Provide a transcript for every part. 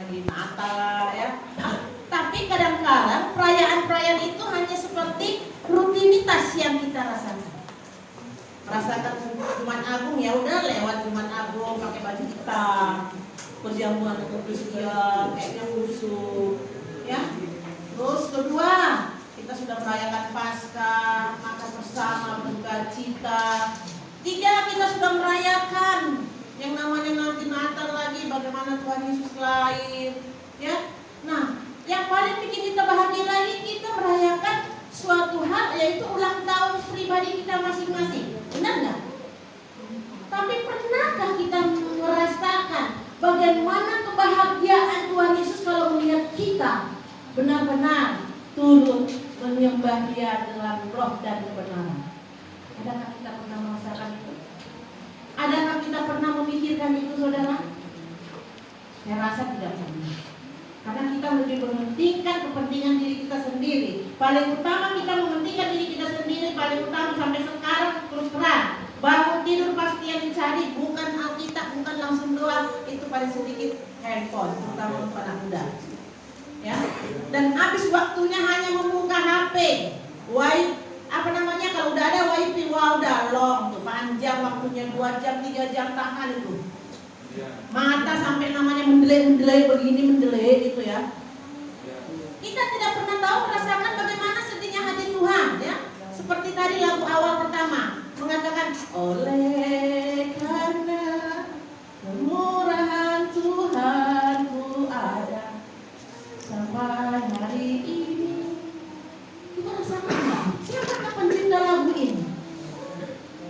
Lagi Natal ya. Tapi kadang-kadang perayaan-perayaan itu hanya seperti rutinitas yang kita rasakan. Merasakan Jumat Agung, ya udah lewat Jumat Agung pakai baju hitam, perjamuan Eucharistia, kayaknya khusyuk, ya. Terus kedua, kita sudah merayakan Paskah, makan bersama, berduka cita. Tiga, kita sudah merayakan yang namanya nanti Natal lagi, bagaimana Tuhan Yesus lahir, ya. Nah, yang paling bikin kita bahagia lagi, kita merayakan suatu hal, yaitu ulang tahun pribadi kita masing-masing. Benar nggak? Tapi pernahkah kita merasakan bagaimana kebahagiaan Tuhan Yesus kalau melihat kita benar-benar turut menyembah Dia dalam roh dan kebenaran? Adakah kita pernah merasakan itu? Adakah kita pernah memikirkan itu, saudara? Saya rasa tidak pernah. Karena kita lebih mementingkan kepentingan diri kita sendiri. Paling utama kita mementingkan diri kita sendiri. Paling utama sampai sekarang terus terang. Bangun tidur pasti yang dicari bukan Alkitab, bukan langsung doa. Itu paling sedikit handphone, terutama untuk anak muda. Ya. Dan habis waktunya hanya membuka HP. Kalau udah ada wifi, wah udah long tuh, panjang waktunya 2 jam, 3 jam tahan itu. Mata sampai namanya mendelay begini, mendelay gitu ya. Kita tidak pernah tahu merasakan bagaimana sedihnya hati Tuhan ya. Seperti tadi lagu awal pertama mengatakan, oleh karena kemurahan Tuhan ku ada sampai hari ini. Kita rasakan nggak? Siapakah pencipta lagu ini?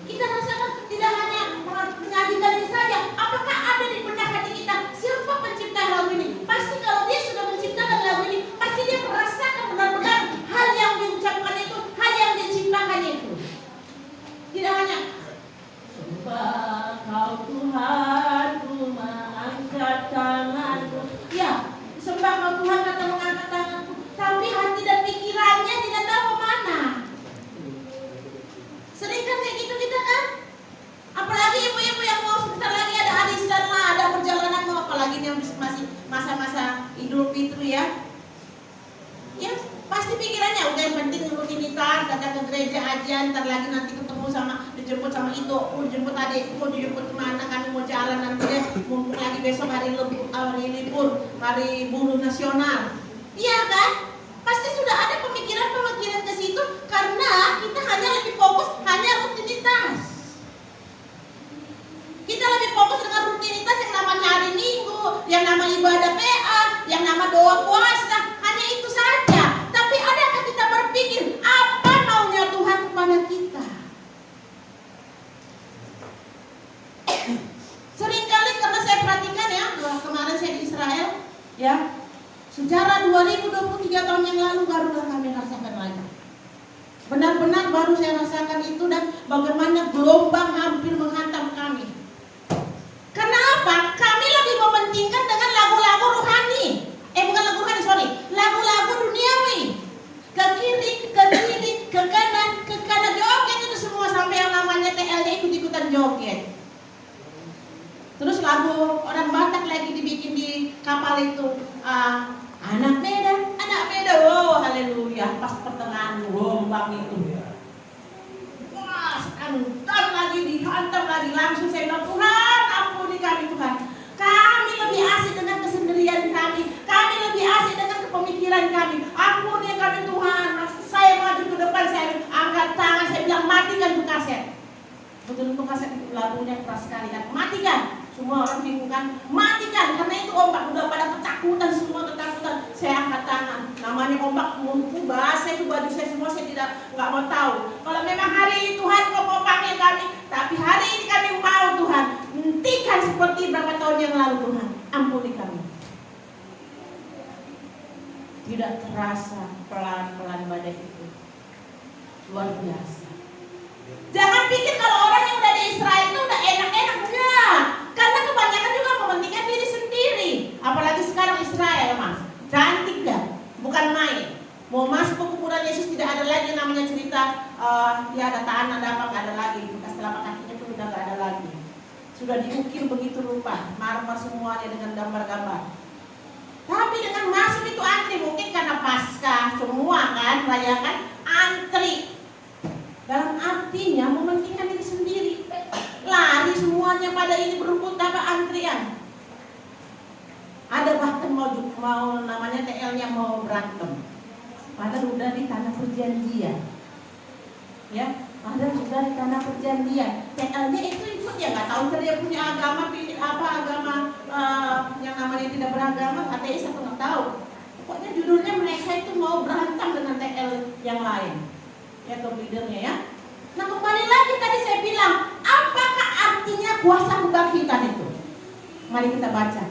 Kita rasakan tidak hanya menyanyikannya saja. Apakah ada di benak hati kita siapa pencipta lagu ini? Pasti kalau dia sudah menciptakan lagu ini, pasti dia merasakan benar-benar hal yang diucapkan itu, hal yang diciptakan itu. Tidak hanya sembah Kau Tuhan, ku mengangkat tanganku. Ya, sembah Kau Tuhan kata mengangkat tanganku, tapi hati dan pikirannya tidak tahu kemana. Sering kan kayak gitu kita kan? Apalagi ibu-ibu yang mau sebentar lagi ada arisan lah, ada perjalanan mau, apalagi yang masih masa-masa Idul Fitri ya. Ya, pasti pikirannya udah yang penting rutinitas, datang ke gereja aja, ntar lagi nanti ketemu sama, dijemput sama itu, dijemput adikku, dijemput kemana, kami mau jalan nanti deh, mumpung lagi besok hari libur, hari buruh nasional. Iya kan? Pasti sudah ada pemikiran-pemikiran ke situ karena kita hanya lebih fokus hanya rutinitas. Kita lebih fokus dengan rutinitas yang namanya hari Minggu, yang nama ibadah PA, yang nama doa puasa, hanya itu saja. Tapi adakah kita berpikir apa maunya Tuhan kepada kita? Seringkali karena saya perhatikan ya, kemarin saya di Israel, ya, sejarah 2023 tahun yang lalu barulah kami rasakan lagi. Benar-benar baru saya rasakan itu dan bagaimana gelombang hampir menghantam kami. Karena apa? Kami lebih mementingkan dengan lagu-lagu rohani. Bukan lagu rohani, sorry. Lagu-lagu duniawi. Ke kiri, ke kanan joget itu semua sampai yang namanya TL-nya ikut-ikutan joget. Terus lagu orang Batak lagi dibikin di kapal itu. Anak beda, wow, haleluya. Pas pertengahan gelombang itu. Wah, hantam lagi, dihantam lagi. Langsung saya bilang, Tuhan, ampuni kami Tuhan. Kami lebih asik dengan kesendirian kami. Kami lebih asik dengan kepemikiran kami. Ampuni kami Tuhan. Saya maju ke depan, saya angkat tangan, saya bilang, matikan tuh kaset. Betul untuk kaset lagunya keras sekali kan. Matikan. Semua orang bingung kan, matikan karena itu ombak udah pada ketakutan, semua ketakutan. Saya angkat tangan, namanya ombak mumpu basah itu baju saya semua, saya nggak mau tahu. Kalau memang hari ini Tuhan kau mau panggil kami, tapi hari ini kami mau Tuhan hentikan seperti berapa tahun yang lalu Tuhan, ampuni kami. Tidak terasa pelan-pelan badai itu, luar biasa. Jangan pikir kalau orang yang udah di Israel itu udah enak-enak, enggak. Karena kebanyakan juga mementingkan diri sendiri. Apalagi sekarang Israel, Mas. Cantik dah, bukan main. Mau masuk ke kuburan Yesus tidak ada lagi namanya cerita ya ada tanah, ada apa, nggak ada lagi. Bekas telapak kakinya pun udah nggak ada lagi. Sudah diukir begitu rupa, marmer semuanya dengan gambar-gambar. sama kan, rayakan antri. Dalam artinya mementingkan diri sendiri. Lari semuanya pada ini berebut apa antrian. Ada bahkan mau namanya TL-nya mau berantem. Padahal udah di tanah perjanjian. Ya, padahal sudah di tanah perjanjian. TL-nya itu ikut ya, nggak tahu dia punya agama agama yang namanya tidak beragama, ateis atau nggak tahu. Pokoknya judulnya mereka itu mau berantem dengan TL yang lain. Ya, top leadernya ya. Nah, kembali lagi tadi saya bilang, apakah artinya kuasa kebangkitan itu? Mari kita baca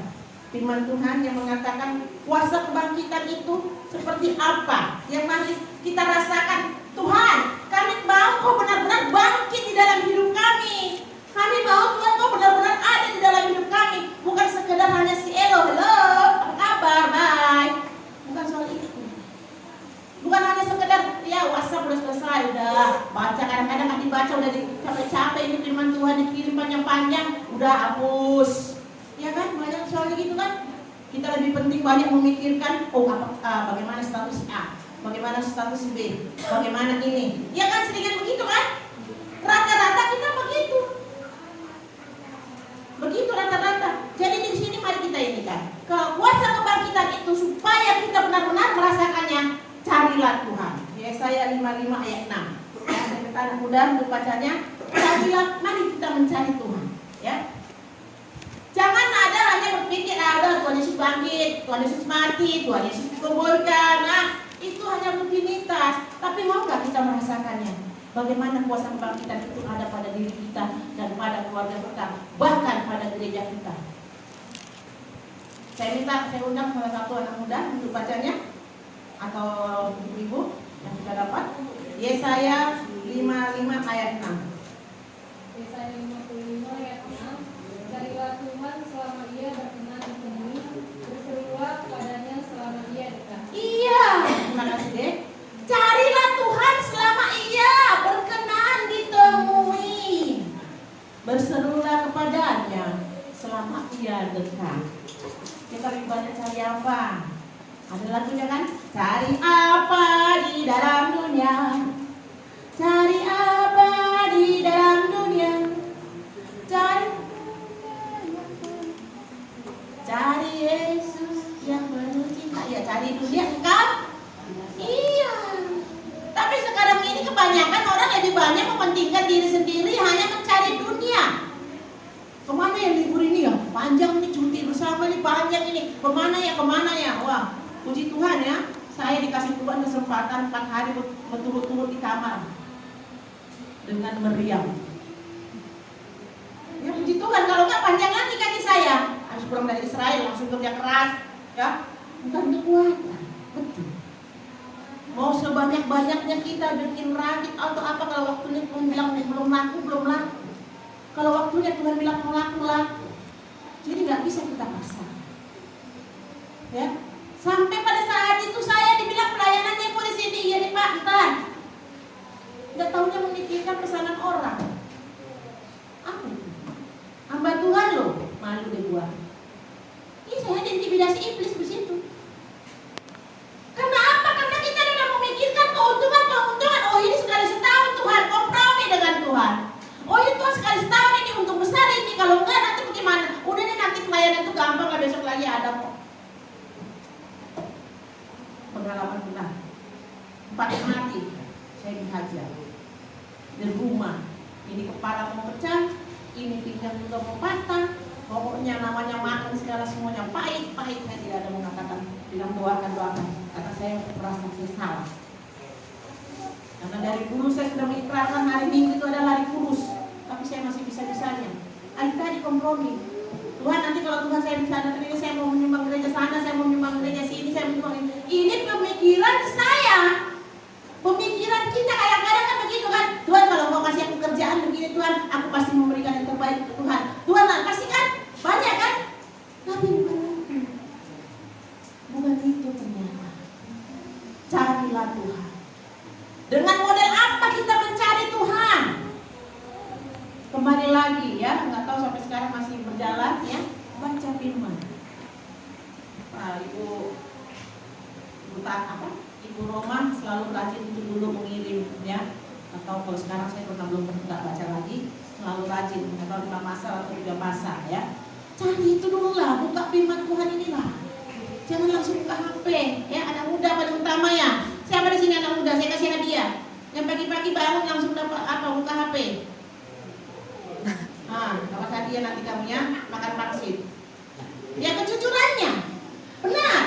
firman Tuhan yang mengatakan kuasa kebangkitan itu seperti apa yang mari kita rasakan. Tuhan, kami mau kau benar-benar bangkit di dalam hidup kami. Kami mau Tuhan kau benar-benar ada di dalam hidup kami. Bukan sekedar hanya si Elo, halo, apa kabar, bye. Bukan soal itu. Bukan hanya sekedar ya WhatsApp udah selesai, udah baca, kadang-kadang nggak dibaca, udah capek-capek ini firman Tuhan dikirim panjang-panjang, udah hapus. Ya kan, banyak soalnya gitu kan. Kita lebih penting banyak memikirkan bagaimana status A, bagaimana status B, bagaimana ini. Ya kan, sedikit begitu kan? Rata-rata kita begitu. Begitu rata-rata. Jadi di sini mari kita ini kan, kalau kuasa kebangkitan itu supaya kita benar-benar merasakannya, carilah Tuhan. Yesaya 55 ayat 6. Ya, saya minta anak muda untuk bacanya. Carilah, mari kita mencari Tuhan. Ya. Jangan ada hanya berpikir ada Tuhan Yesus bangkit, Tuhan Yesus mati, Tuhan Yesus dikuburkan. Nah, itu hanya rutinitas. Tapi mau nggak kita merasakannya? Bagaimana kuasa kebangkitan itu ada pada diri kita dan pada keluarga kita, bahkan pada gereja kita. Saya undang salah satu anak muda untuk bacanya, atau ibu yang kita dapat. Yesaya 55 ayat 6. Yesaya 55 ayat 6. Carilah Tuhan selama ia berkenan ditemui, berserulah padanya selama ia dekat. Iya, terima kasih deh. Carilah Tuhan selama ia berkenan ditemui, berserulah kepadanya selama ia dekat. Kita lebih banyak cari apa? Ada lagunya kan? Cari apa di dalam dunia? Cari apa di dalam dunia? Cari Yesus yang penuh cinta. Ya, cari dunia engkau. Iya. Tapi sekarang ini kebanyakan orang lebih banyak mementingkan diri sendiri, hanya mencari dunia. Kemana ya libur ini ya? Panjang nih, cuti bersama nih, panjang ini. Kemana ya? Wah, puji Tuhan ya. Saya dikasih Tuhan kesempatan 4 hari berturut-turut di kamar dengan meriam. Ya puji Tuhan, kalau nggak panjang lagi kaki saya. Harus pulang dari Israel, langsung kerja keras. Ya, bukan kekuatan. Betul. Mau sebanyak-banyaknya kita bikin rakit atau apa, kalau waktunya Tuhan bilang belum laku. Kalau waktunya Tuhan bilang mau laku. Jadi nggak bisa kita paksa. Ya, sampai pada saat itu saya dibilang pelayanannya kok di sini, iya nih Pak, ntar. Nggak taunya memikirkan pesanan orang. Apa itu? Hamba Tuhan loh, malu deh gua. Ini saya diintimidasi iblis di situ. Karena apa? Karena kita tidak memikirkan keuntungan. Oh, ini sekali setahun Tuhan, kompromi dengan Tuhan. Oh, ini Tuhan sekali setahun ini untuk besar ini. Kalau enggak nanti bagaimana? Udah nih, nanti pelayanan itu gampang lah, besok lagi ada kok. Pengalaman kita 4 mati saya dihajar di rumah. Ini kepala mau pecah, ini pinggang juga mau patah. Pokoknya namanya makan segala semuanya pahit. Saya tidak ada mengatakan bilang doakan. Kata saya merasa saya salah. Karena dari kurus saya sudah mengikrarkan hari Minggu itu adalah hari kurus, tapi saya masih bisa-bisanya. Tadi kompromi. Tuhan, nanti kalau Tuhan saya bisa datang ini, saya mau menyumbang gereja sana, saya mau menyumbang gereja sini, saya menyumbang ini. Ini pemikiran saya. Pemikiran kita kadang-kadang kan begitu kan. Tuhan, kalau kau kasih aku kerjaan begini Tuhan, aku pasti memberikan yang terbaik untuk Tuhan. Tuhan lah kasih kan, banyak kan. Tapi bukan itu ternyata. Carilah Tuhan. Dengan model apa kita mencari Tuhan? Kembali lagi ya, nggak tahu sampai sekarang masih berjalan ya. Baca firman. Ibu tak apa? Ibu Roma selalu rajin untuk dulu mengirim ya. Atau kalau sekarang saya belum pernah baca lagi, selalu rajin atau 5 pasal atau 3 pasal ya. Cari itu dulu lah, buka firman Tuhan inilah. Jangan langsung buka HP ya. Anak muda paling utama ya. Siapa di sini anak muda? Saya kasih hadiah. Yang pagi-pagi bangun langsung dapat apa? Buka HP. Dapat hadiah nanti kamu ya, makan pangsit. Ya kejujurannya, benar.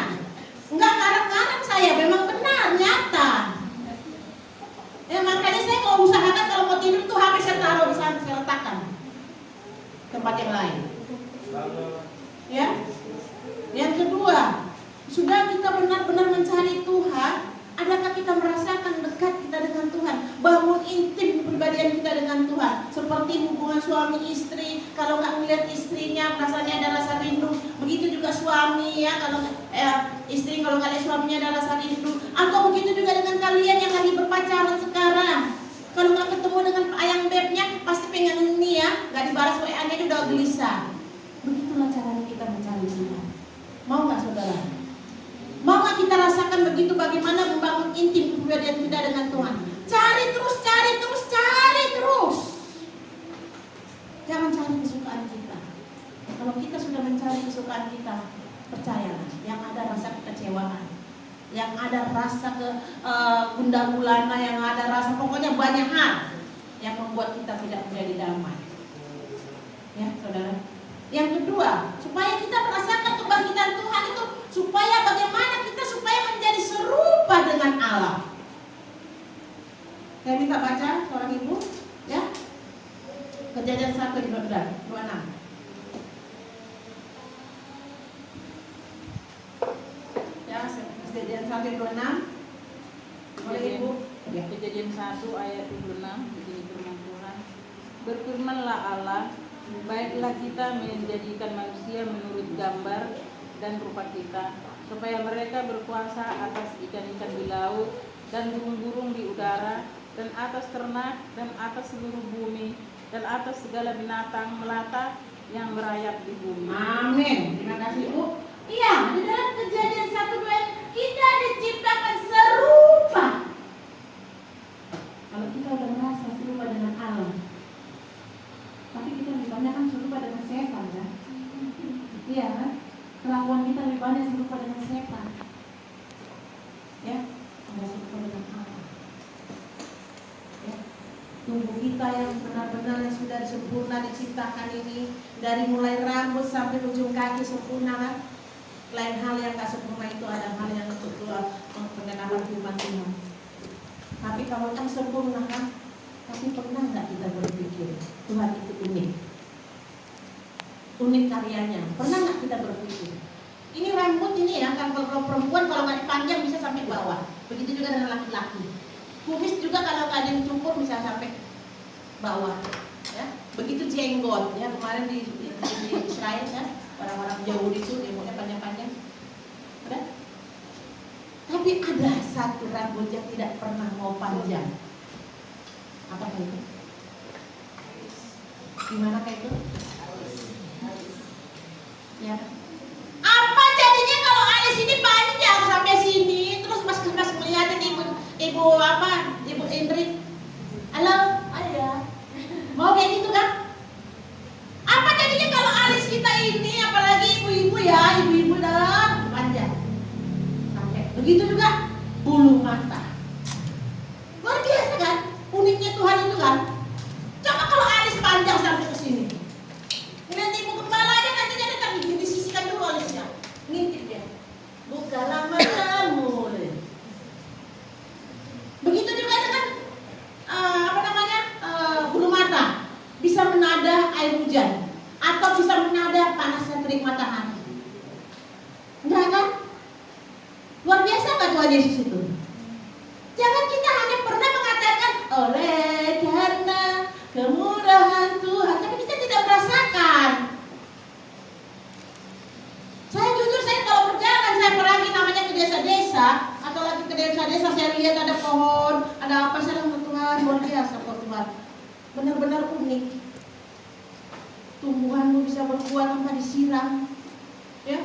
Enggak ngarang-ngarang saya, memang benar, nyata. Ya makanya saya kalau usahakan kalau mau tidur tuh HP saya taruh di sana, saya letakkan tempat yang lain. Ya. Yang kedua, sudah kita benar-benar mencari Tuhan, adakah kita merasakan dekat kita dengan Tuhan? Bangun intim kepribadian kita dengan Tuhan. Seperti hubungan suami istri, kalau nggak melihat istrinya rasanya ada rasa rindu. Begitu juga suami ya, kalau istri kalau nggak lihat suaminya ada rasa rindu. Atau begitu juga dengan kalian yang lagi berpacaran sekarang. Kalau nggak ketemu dengan ayang bebnya, pasti pengen ini ya, nggak dibalas WA-nya udah gelisah. Begitulah caranya kita mencari Tuhan. Mau nggak saudara? Mau nggak kita rasakan begitu bagaimana membangun intim kepribadian kita dengan Tuhan? Cari terus, cari terus, cari terus. Jangan cari kesukaan kita. Kalau kita sudah mencari kesukaan kita, percayalah, yang ada rasa kekecewaan, yang ada rasa gundah gulana, yang ada rasa pokoknya banyak hal yang membuat kita tidak menjadi damai. Ya, saudara. Yang kedua, supaya kita merasakan kebangkitan Tuhan itu, supaya bagaimana kita supaya menjadi serupa dengan Allah. Saya minta baca seorang ibu, ya. Kejadian 1:26. Ya, Kejadian 1:26. Boleh ibu? Ya. Kejadian 1 ayat 26. Begini firman Tuhan. Berfirmanlah Allah, baiklah kita menjadikan manusia menurut gambar dan rupa kita, supaya mereka berkuasa atas ikan-ikan di laut dan burung-burung di udara, dan atas ternak, dan atas seluruh bumi, dan atas segala binatang melata yang merayap di bumi. Amin. Terima kasih Bu. Iya, di dalam Kejadian 1:26 kita diciptakan serupa. Kalau kita udah merasa serupa dengan Allah, tapi kita lebih banyak kan serupa dengan setan kan? Iya kan? Kelakuan kita lebih banyak serupa dengan setan. Ya, tidak serupa dengan Allah. Ya. Tubuh kita yang benar-benar yang sudah sempurna diciptakan ini, dari mulai rambut sampai ujung kaki sempurna kan? Lain hal yang tak sempurna itu ada hal yang untuk pengenalan firman Tuhan. Tapi kalau kan sempurna kan? Tapi pernah nggak kita berpikir Tuhan itu unik? Unik karyanya. Pernah nggak kita berpikir? Ini rambut ini ya, kan kalau perempuan kalau nggak dipanjang bisa sampai bawah. Begitu juga dengan laki-laki. Kumis juga kalau nggak ada yang cukur bisa sampai bawah. Ya, begitu jenggot ya, kemarin di Israel ya, orang-orang Yahudi itu jenggotnya panjang-panjang. Ada? Tapi ada satu rambut yang tidak pernah mau panjang. Apa itu? Gimana kayak itu? Ya. Apa jadinya kalau alis ini panjang sampai sini, terus pas melihatin ibu apa? Ibu Indri. Halo, ada. Mau kayak gitu kan? Apa jadinya kalau alis kita ini, apalagi ibu-ibu ya, ibu-ibu dah panjang. Sampai begitu juga bulu mata. Luar biasa kan? Uniknya Tuhan itu kan. Coba kalau alis panjang sampai ke sini. Nanti ibu kepala aja nanti dia datang disisikan dulu alisnya. Ngintip dia. Bukalah matamu. Begitu juga dengan bulu mata. Bisa menada air hujan atau bisa menada panasnya terik matahari. Enggak kan? Luar biasa enggak Tuhan Yesus itu? Jangan kita hanya pernah mengatakan oleh karena kemurahan Tuhan, tapi kita tidak merasakan. Saya jujur, saya kalau berjalan, saya pergi namanya ke desa-desa atau lagi ke desa-desa, saya lihat ada pohon, ada apa, saya bilang Tuhan luar biasa kok Tuhan, benar-benar unik. Tumbuhanmu bisa berbuah tanpa disiram, ya.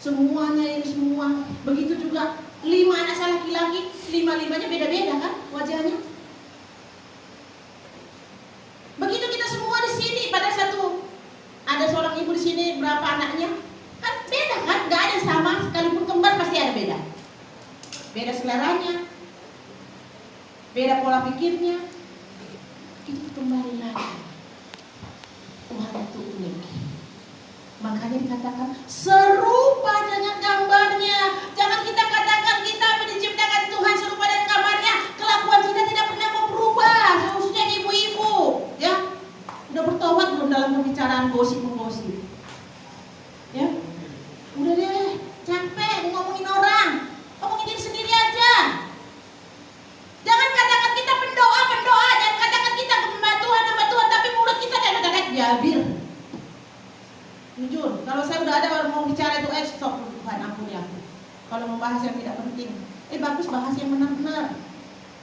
semuanya ini semua. Begitu juga 5 anak saya laki-laki, 5-5-nya beda-beda kan wajahnya. Begitu kita semua di sini pada satu, ada seorang ibu di sini berapa anaknya, kan beda kan, nggak ada yang sama, sekalipun kembar pasti ada beda. Beda seleranya, beda pola pikirnya. Itu kembali lagi, Tuhan itu unik. Makanya dikatakan serupa dengan gambarnya. Jangan kita katakan kita diciptakan Tuhan serupa dengan gambarnya, kelakuan kita tidak pernah mau berubah. Khususnya ibu-ibu, ya. Udah bertobat belum dalam pembicaraan gosip-gosip? Ya, udah deh, capek ngomongin orang, ngomongin diri sendiri aja. Jangan katakan kita pendoa, jangan katakan kita hamba Tuhan, tapi mulut kita kayak jabir. Jujur, kalau saya udah ada orang mau bicara itu, stop Tuhan, ampuni aku. Kalau membahas yang tidak penting, bagus bahas yang benar-benar.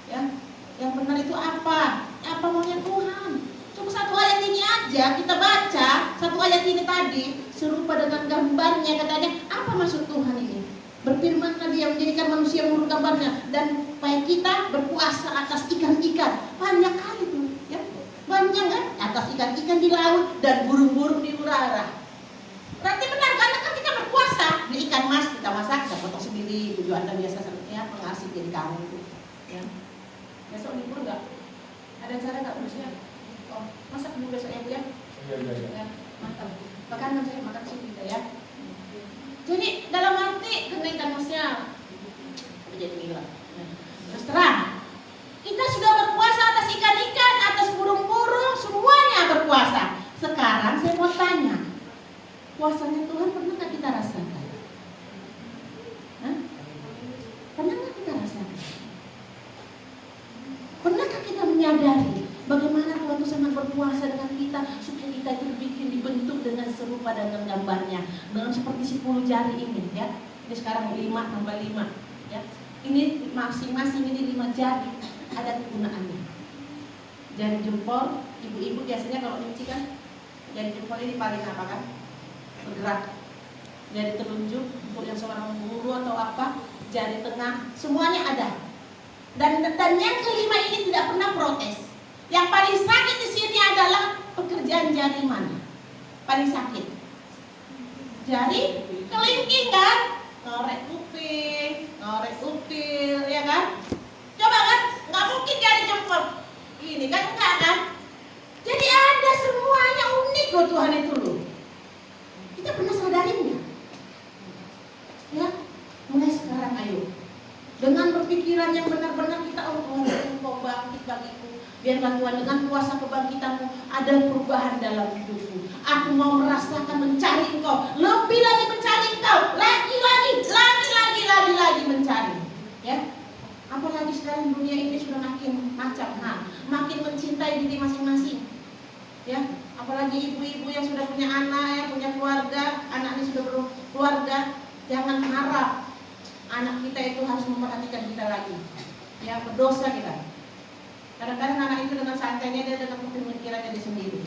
Ya, yang benar itu apa? Apa maunya Tuhan? Cuma satu ayat ini aja kita baca, satu ayat ini tadi serupa dengan gambarnya, katanya apa maksud Tuhan ini? Berfirmanlah Dia menjadikan manusia menurut gambarnya dan supaya kita berkuasa atas ikan-ikan. Banyak kali tuh, ya. Banyak kan? Atas ikan-ikan di laut dan burung-burung di udara. Berarti benar kan kita berkuasa. Beli ikan mas kita masak, kita potong sendiri. Tujuan Anda biasa ya pengasih jadi kamu itu. Ya. Besok libur nggak? Ada cara nggak Busnya? Oh, masak dulu besok ya Bu ya? Iya. Ya, mantap. Makan saya makan sini kita ya. Jadi dalam arti kenaikan masnya jadi gila. Terus terang, kita sudah berkuasa atas ikan-ikan, atas burung-burung, semuanya berkuasa. Sekarang saya mau tanya, kuasanya Tuhan pernah nggak kita rasakan? Hah? Pernah nggak kita rasakan? Pernahkah kita menyadari bagaimana Tuhan itu sangat berkuasa dengan kita supaya kita itu dibentuk dengan serupa dengan gambarnya, dengan seperti 10 jari ini, ya. Ini sekarang 5 tambah 5, ya. Ini masing-masing ini 5 jari ada kegunaannya. Jari jempol, ibu-ibu biasanya kalau nyuci kan, jari jempol ini paling apa kan? Bergerak. Jari telunjuk untuk yang seorang guru atau apa, jari tengah, semuanya ada. Dan yang kelima ini tidak pernah protes. Yang paling sakit di sini adalah pekerjaan jari mana? Paling sakit. Jari kelingking kan? Ngorek kuping, ngorek upil, ya kan? Coba kan? Nggak mungkin jari jempol. Ini kan enggak kan? Jadi ada semuanya unik loh Tuhan itu loh. Kita pernah sadari nggak? Ya, mulai sekarang ayo. Dengan berpikiran yang benar-benar kita, oh Tuhan Engkau bangkit bagiku. Biarlah Tuhan dengan kuasa kebangkitanmu ada perubahan dalam hidupku. Aku mau merasakan mencari Engkau, lebih lagi mencari Engkau, lagi mencari. Ya, apalagi sekarang dunia ini sudah makin macam, makin mencintai diri masing-masing. Ya, apalagi ibu-ibu yang sudah punya anak, yang punya keluarga, anaknya sudah berkeluarga, jangan harap anak kita itu harus memperhatikan kita lagi. Ya, berdosa kita. Kadang-kadang anak itu dengan santainya dia dengan pemikirannya dia sendiri.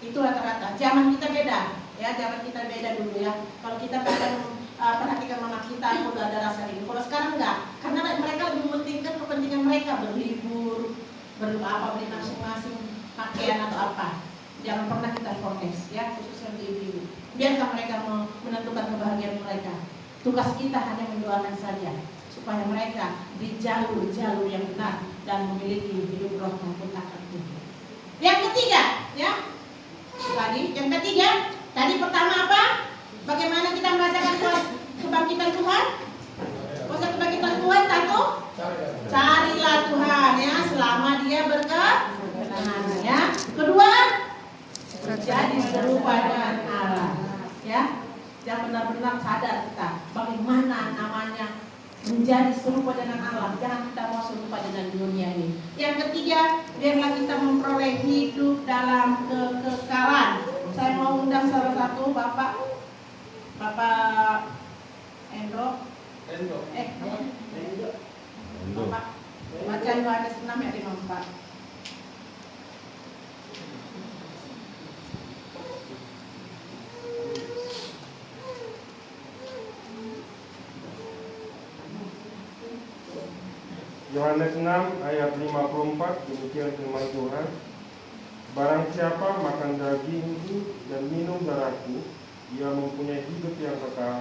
Itu rata-rata. Zaman kita beda, ya. Zaman kita beda dulu ya. Kalau kita kadang perhatikan mama kita, aku udah ada rasa ini. Kalau sekarang enggak, karena mereka lebih mementingkan kepentingan mereka berlibur, beli masing-masing pakaian atau apa. Jangan pernah kita protes, ya, khususnya ibu-ibu. Biarkan mereka menentukan kebahagiaan mereka. Tugas kita hanya mendoakan saja supaya mereka di jalur-jalur yang benar dan memiliki hidup roh maupun akal Tuhan. Yang ketiga, ya. Yang ketiga, tadi pertama apa? Bagaimana kita merasakan kebangkitan Tuhan? Kuasa kebangkitan Tuhan, satu, carilah Tuhan, ya, selama Dia berkenan, ya. Kedua, jadi serupa dengan Allah, ya. Yang benar-benar sadar kita bagaimana namanya menjadi serupa dengan Allah. Jangan kita mau serupa dengan dunia ini. Yang ketiga, biarlah kita memperoleh hidup dalam kekekalan. Saya mau undang salah satu Bapak Endro. Bapak baca Yohanes 6 ayat 54. Yohanes 6 ayat 54, demikian firman Tuhan. Barang siapa makan dagingku dan minum darahku, ia mempunyai hidup yang kekal,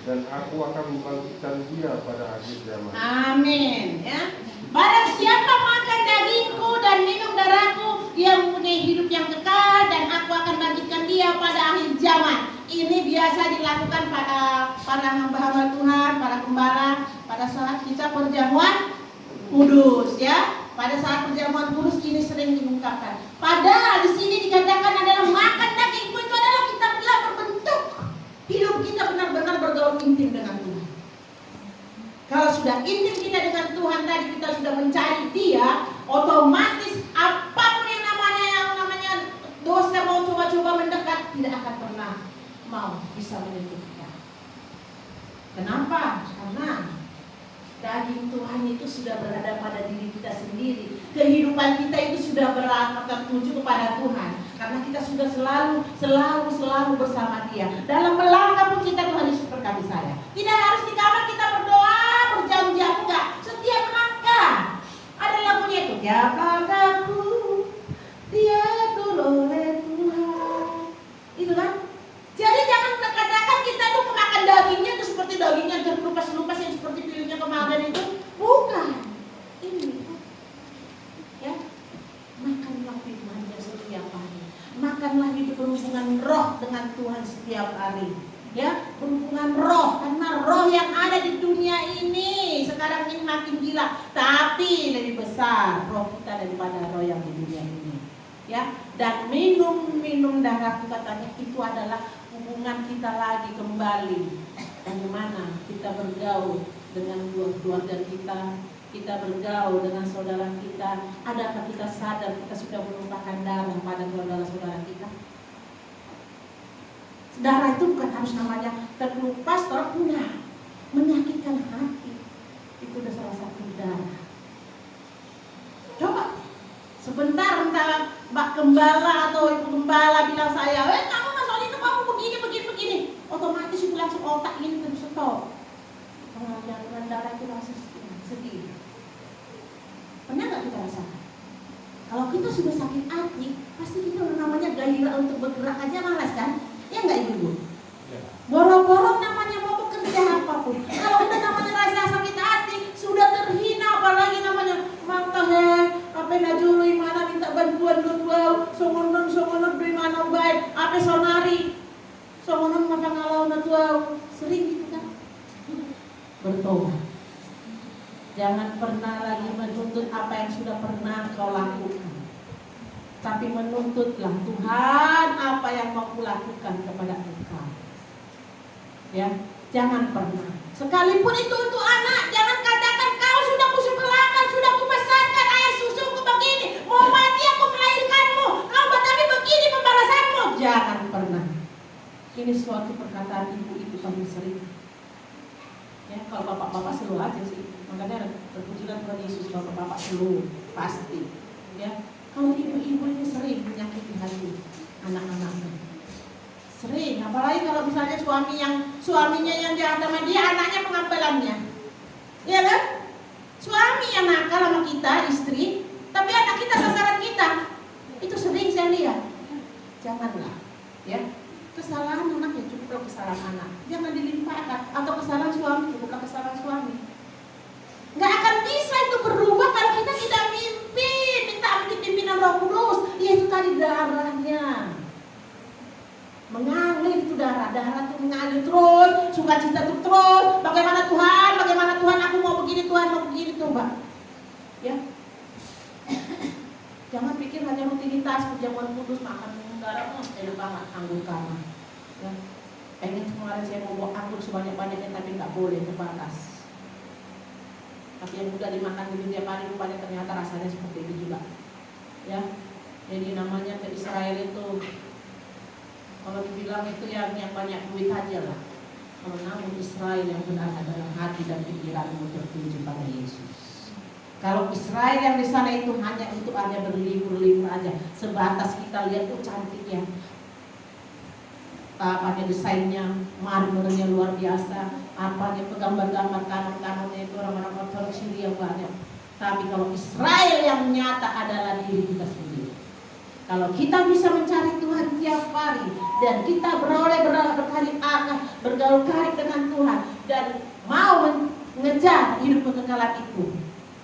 dan aku akan membangkitkan dia pada akhir zaman. Amin. Ya. Barang siapa makan dagingku dan minum darahku, dia mempunyai hidup yang kekal, dan aku akan bangkitkan dia pada akhir zaman. Ini biasa dilakukan pada hamba-hamba Tuhan, para gembala, pada saat kita perjamuan kudus, ya. Pada saat perjamuan kudus ini sering diungkapkan. Padahal di sini dikatakan adalah makan dagingku itu adalah kita telah berbentuk hidup kita benar-benar bergaul intim dengan Tuhan. Kalau sudah intim kita dengan Tuhan, tadi kita sudah mencari Dia, otomatis apapun yang namanya dosa mau coba-coba mendekat tidak akan pernah mau bisa menyentuh kita. Kenapa? Karena daging Tuhan itu sudah berada pada diri kita sendiri. Kehidupan kita itu sudah tertuju kepada Tuhan. Karena kita sudah selalu bersama Dia. Dalam melangkah pun kita, Tuhan Yesus berkati saya. Tidak harus di kamar kita berdoa berjam-jam, enggak. Setiap langkah. Ada lagunya itu. Tiap langkahku diatur oleh Tuhan. Itu kan? Jadi jangan katakan kita tuh memakan dagingnya itu seperti dagingnya terkelupas-kelupas yang seperti filmnya kemarin itu. Bukan. Ini. Ya. Makanlah firman-Nya setiap hari. Makanlah hidup berhubungan roh dengan Tuhan setiap hari. Ya, berhubungan roh, karena roh yang ada di dunia ini sekarang ini makin gila, tapi lebih besar roh kita daripada roh yang di dunia ini. Ya, dan minum darahku katanya itu adalah hubungan kita lagi kembali. Bagaimana kita bergaul dengan keluarga kita bergaul dengan saudara kita. Adakah kita sadar kita sudah menumpahkan darah pada saudara-saudara kita? Darah itu bukan harus namanya terkelupas, enggak. Menyakitkan hati. Itu udah salah satu darah. Coba sebentar entah Mbak Gembala atau Ibu Gembala bilang saya, kamu masuk itu kamu begini. Otomatis itu langsung otak ini terus stop. Pengajaran darah itu langsung sedih. Pernah nggak kita rasakan? Kalau kita sudah sakit hati, pasti kita namanya gairah untuk bergerak aja malas kan? Ya nggak Ibu? Boro-boro namanya mau bekerja apapun. Kalau udah namanya rasa sakit hati, sudah terhina, apalagi namanya makanya apa najului mana minta bantuan dua songonon beri mana baik, apa sonari, songonon maka ngalau natuau, sering gitu kan? Bertobat. Jangan pernah lagi menuntut apa yang sudah pernah kau lakukan. Tapi menuntutlah Tuhan apa yang mau kulakukan kepada engkau. Ya, jangan pernah. Sekalipun itu untuk anak, jangan katakan kau sudah kusekolahkan, sudah kubesarkan, air susuku begini, mau mati aku melahirkanmu, kau tapi begini pembalasanmu. Jangan pernah. Ini suatu perkataan ibu itu paling sering. Ya, kalau bapak-bapak selalu aja sih. Makanya terpujilah Tuhan Yesus, bapak-bapak selalu pasti. Ya. Kalau ibu-ibu ini sering menyakiti hati anak-anaknya, sering. Apalagi kalau misalnya suaminya yang jahat sama dia, anaknya pengambilannya, ya kan? Suami yang nakal sama kita, istri, tapi anak kita sasaran kita, itu sering saya lihat. Janganlah, ya. Kesalahan anak ya cukuplah kesalahan anak, jangan dilimpahkan. Atau kesalahan suami cukuplah kesalahan suami. Nggak akan bisa itu berubah kalau kita tidak minta pimpinan Roh Kudus, yaitu tadi darahnya mengalir, itu darah itu mengalir terus, sukacita itu terus. Bagaimana Tuhan aku mau begini, Tuhan mau begini tuh Mbak. Ya, jangan pikir hanya rutinitas perjamuan kudus makan minum darah, enak banget anggur karma. Ya, pengen kemarin saya mau bawa anggur sebanyak-banyaknya tapi nggak boleh, terbatas. Tapi yang udah dimakan di tiap hari rupanya ternyata rasanya seperti itu juga. Ya, jadi namanya ke Israel itu, kalau dibilang itu yang banyak duit aja lah. Kalau namun Israel yang benar adalah hati dan pikiranmu tertuju pada Yesus. Kalau Israel yang di sana itu hanya berlibur aja, sebatas kita lihat tuh cantik ya. Pakai desainnya, marmernya luar biasa, apanya gambar-gambar kanan-kanannya itu orang-orang ortodoks yang banyak. Tapi kalau Israel yang nyata adalah diri kita sendiri. Kalau kita bisa mencari Tuhan tiap hari dan kita bergaul karib dengan Tuhan dan mau mengejar hidup kekekalan itu,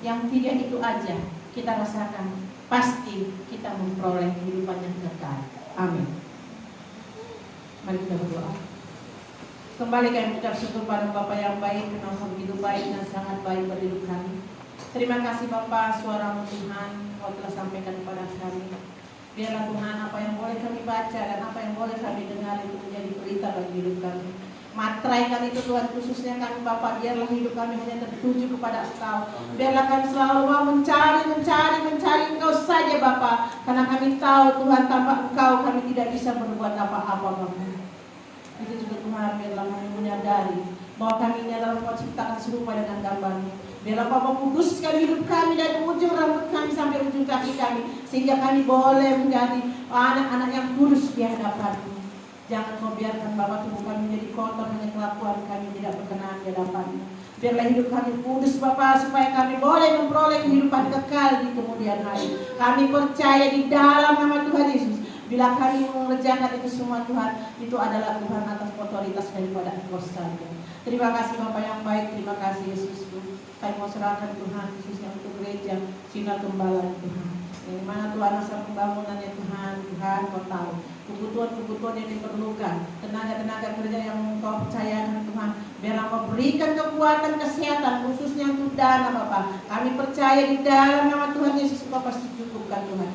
yang tiga itu aja kita rasakan, pasti kita memperoleh kehidupan yang kekal. Amin. Mari kita berdoa. Kembali kami mengucap syukur pada Bapa yang baik, karena begitu baik dan sangat baik bagi hidup kami. Terima kasih Bapa, suara-Mu Tuhan Kau telah sampaikan kepada kami. Biarlah Tuhan apa yang boleh kami baca dan apa yang boleh kami dengar itu menjadi berita bagi hidup kami. Materaikan itu Tuhan, khususnya kami Bapa, biarlah hidup kami hanya tertuju kepada Engkau. Biarlah kami selalu mau mencari Engkau saja Bapa, karena kami tahu Tuhan tanpa Engkau kami tidak bisa berbuat apa-apa Bapa. Itu juga Tuhan, biarlah kami menyadari bahwa kami ini adalah Engkau ciptakan serupa dengan gambar-Mu. Biarlah Bapa kuduskan hidup kami dari ujung rambut kami sampai ujung kaki kami, sehingga kami boleh menjadi anak-anak yang kudus di hadapan-Mu. Jangan Kau biarkan Bapa tubuh kami menjadi kotor, hanya kelakuan kami tidak berkenan di hadapan-Mu. Biarlah hidup kami kudus Bapa, supaya kami boleh memperoleh kehidupan kekal di kemudian hari. Kami percaya di dalam nama Tuhan Yesus, bila kami mengerjakan itu semua Tuhan, itu adalah Tuhan atas otoritas daripada Engkau saja. Terima kasih Bapa yang baik, terima kasih Yesus. Kami mau serahkan Tuhan khususnya untuk gereja Sinar Gembala Tuhan. Yang mana Tuhan asal pembangunannya Tuhan Kau tahu kebutuhan yang diperlukan, tenaga kerja yang Kau percayakan Tuhan. Biarlah Kau berikan kekuatan, kesehatan khususnya untuk dana Bapa. Kami percaya di dalam nama Tuhan Yesus Kau pasti cukupkan Tuhan.